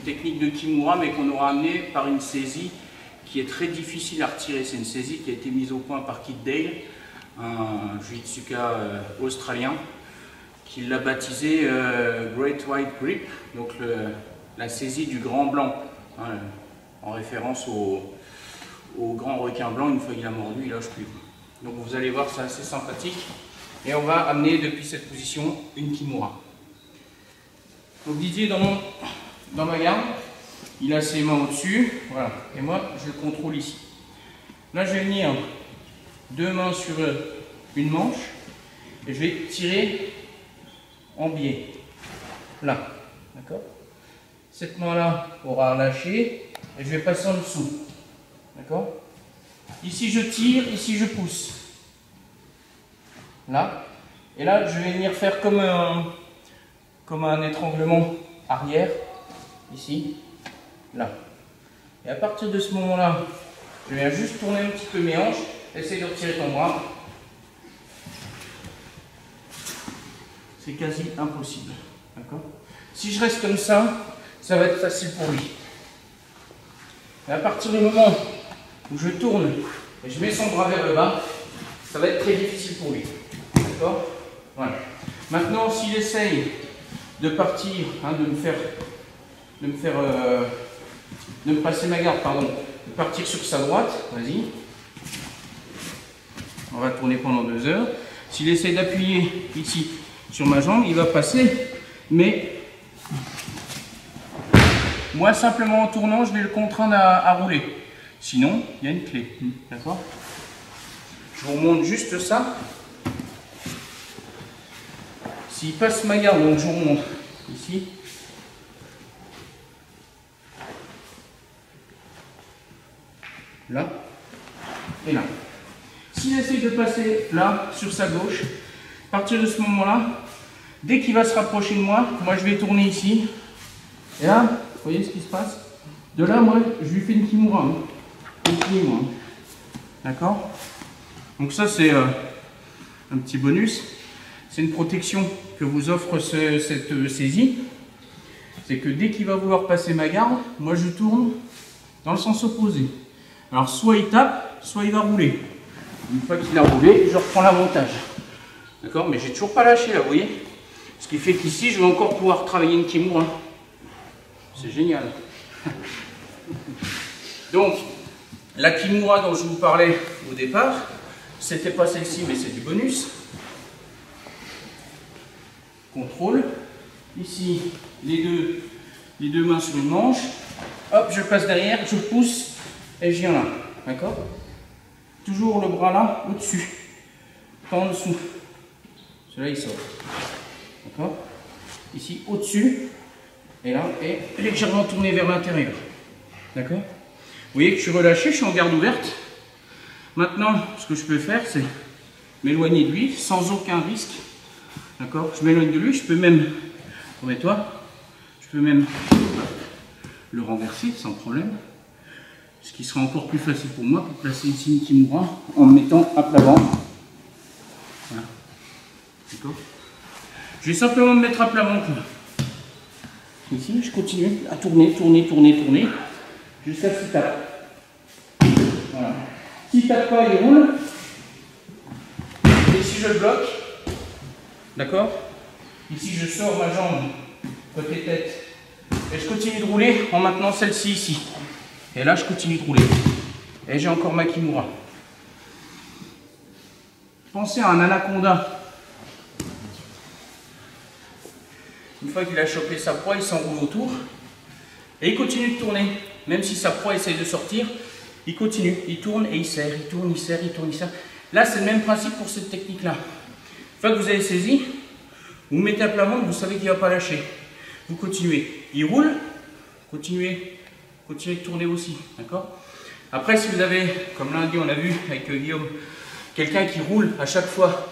technique de kimura, mais qu'on aura amené par une saisie qui est très difficile à retirer. C'est une saisie qui a été mise au point par Kit Dale, un jiu-jitsuka australien, qui l'a baptisé Great White Grip, donc la saisie du grand blanc, hein, en référence au grand requin blanc. Une fois qu'il a mordu, il lâche plus. Donc vous allez voir, c'est assez sympathique. Et on va amener depuis cette position une kimura. Donc Didier, dans ma garde, il a ses mains au-dessus, voilà, et moi je le contrôle ici. Là je vais venir 2 mains sur une manche et je vais tirer en biais, là, d'accord. Cette main-là aura lâché et je vais passer en dessous, d'accord. Ici je tire, ici je pousse, là, et là je vais venir faire comme un étranglement arrière, ici, là. Et à partir de ce moment-là, je viens juste tourner un petit peu mes hanches, essayer de retirer ton bras. C'est quasi impossible, d'accord. Si je reste comme ça, ça va être facile pour lui. Et à partir du moment où je tourne et je mets son bras vers le bas, ça va être très difficile pour lui, d'accord. Voilà. Maintenant, s'il essaye de partir, hein, de me passer ma garde, pardon, de partir sur sa droite, vas-y. On va tourner pendant 2 heures. S'il essaie d'appuyer ici sur ma jambe, il va passer, mais moi simplement en tournant, je vais le contraindre à rouler. Sinon, il y a une clé, d'accord. Je vous remonte juste ça. S'il passe ma garde, donc je vous remonte ici. Là et là. S'il essaie de passer là, sur sa gauche, à partir de ce moment-là, dès qu'il va se rapprocher de moi je vais tourner ici. Et là, vous voyez ce qui se passe? De là, moi, je lui fais une kimura. Hein. Hein. D'accord? Donc ça, c'est un petit bonus. C'est une protection que vous offre cette saisie. C'est que dès qu'il va vouloir passer ma garde, moi je tourne dans le sens opposé. Alors soit il tape, soit il va rouler. Une fois qu'il a roulé, je reprends l'avantage. D'accord? Mais j'ai toujours pas lâché là, vous voyez? Ce qui fait qu'ici, je vais encore pouvoir travailler une kimura. C'est génial. Donc, la kimura dont je vous parlais au départ, c'était pas celle-ci, mais c'est du bonus. Contrôle. Ici, les deux mains sur une manche. Hop, je passe derrière, je pousse et je viens là. D'accord? Toujours le bras là, au-dessus. Pas en dessous. Celui-là, il sort. D'accord? Ici, au-dessus. Et là, et légèrement tourné vers l'intérieur. D'accord? Vous voyez que je suis relâché, je suis en garde ouverte. Maintenant, ce que je peux faire, c'est m'éloigner de lui sans aucun risque. D'accord? Je m'éloigne de lui, je peux même, remets-toi, je peux même le renverser sans problème. Ce qui sera encore plus facile pour moi pour placer ici une kimura en me mettant à plat ventre. Voilà. D'accord? Je vais simplement me mettre à plat ventre. Ici, je continue à tourner, jusqu'à ce qu'il tape. Voilà. S'il ne tape pas, il roule. Et si je le bloque, d'accord? Ici, je sors ma jambe côté tête et je continue de rouler en maintenant celle-ci ici. Et là, je continue de rouler. Et j'ai encore ma kimura. Pensez à un anaconda. Une fois qu'il a chopé sa proie, il s'enroule autour. Et il continue de tourner. Même si sa proie essaye de sortir, il continue. Il tourne et il serre. Il tourne, il serre, il tourne, il serre. Là, c'est le même principe pour cette technique-là. Une fois que vous avez saisi, vous mettez à plat ventre, vous savez qu'il ne va pas lâcher. Vous continuez. Il roule, continuez de tourner aussi. D'accord? Après, si vous avez, comme lundi on a vu avec Guillaume, quelqu'un qui roule à chaque fois,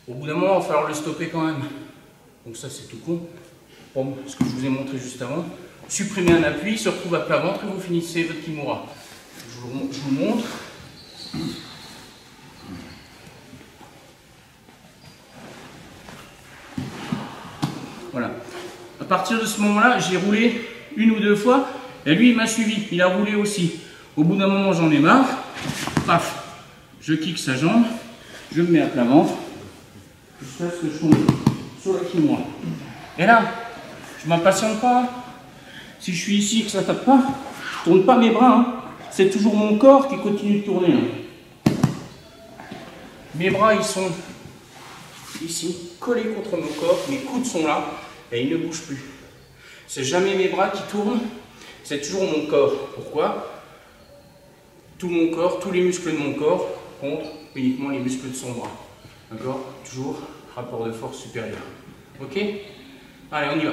au bout d'un moment, il va falloir le stopper quand même. Donc ça, c'est tout con. Bon, ce que je vous ai montré juste avant. Supprimez un appui, se retrouve à plat ventre et vous finissez votre kimura. Je vous montre. Voilà. À partir de ce moment-là, j'ai roulé une ou deux fois, et lui il m'a suivi, il a roulé aussi. Au bout d'un moment j'en ai marre, paf, je kick sa jambe, je me mets à plat ventre, jusqu'à ce que je tombe sur le quinoa. Et là, je m'impatiente pas. Si je suis ici et que ça tape pas, je tourne pas mes bras, hein. C'est toujours mon corps qui continue de tourner. Hein. Mes bras ils sont ici, collés contre mon corps, mes coudes sont là et ils ne bougent plus. C'est jamais mes bras qui tournent, c'est toujours mon corps. Pourquoi? Tout mon corps, tous les muscles de mon corps contre uniquement les muscles de son bras. D'accord? Toujours rapport de force supérieur. Ok? Allez, on y va.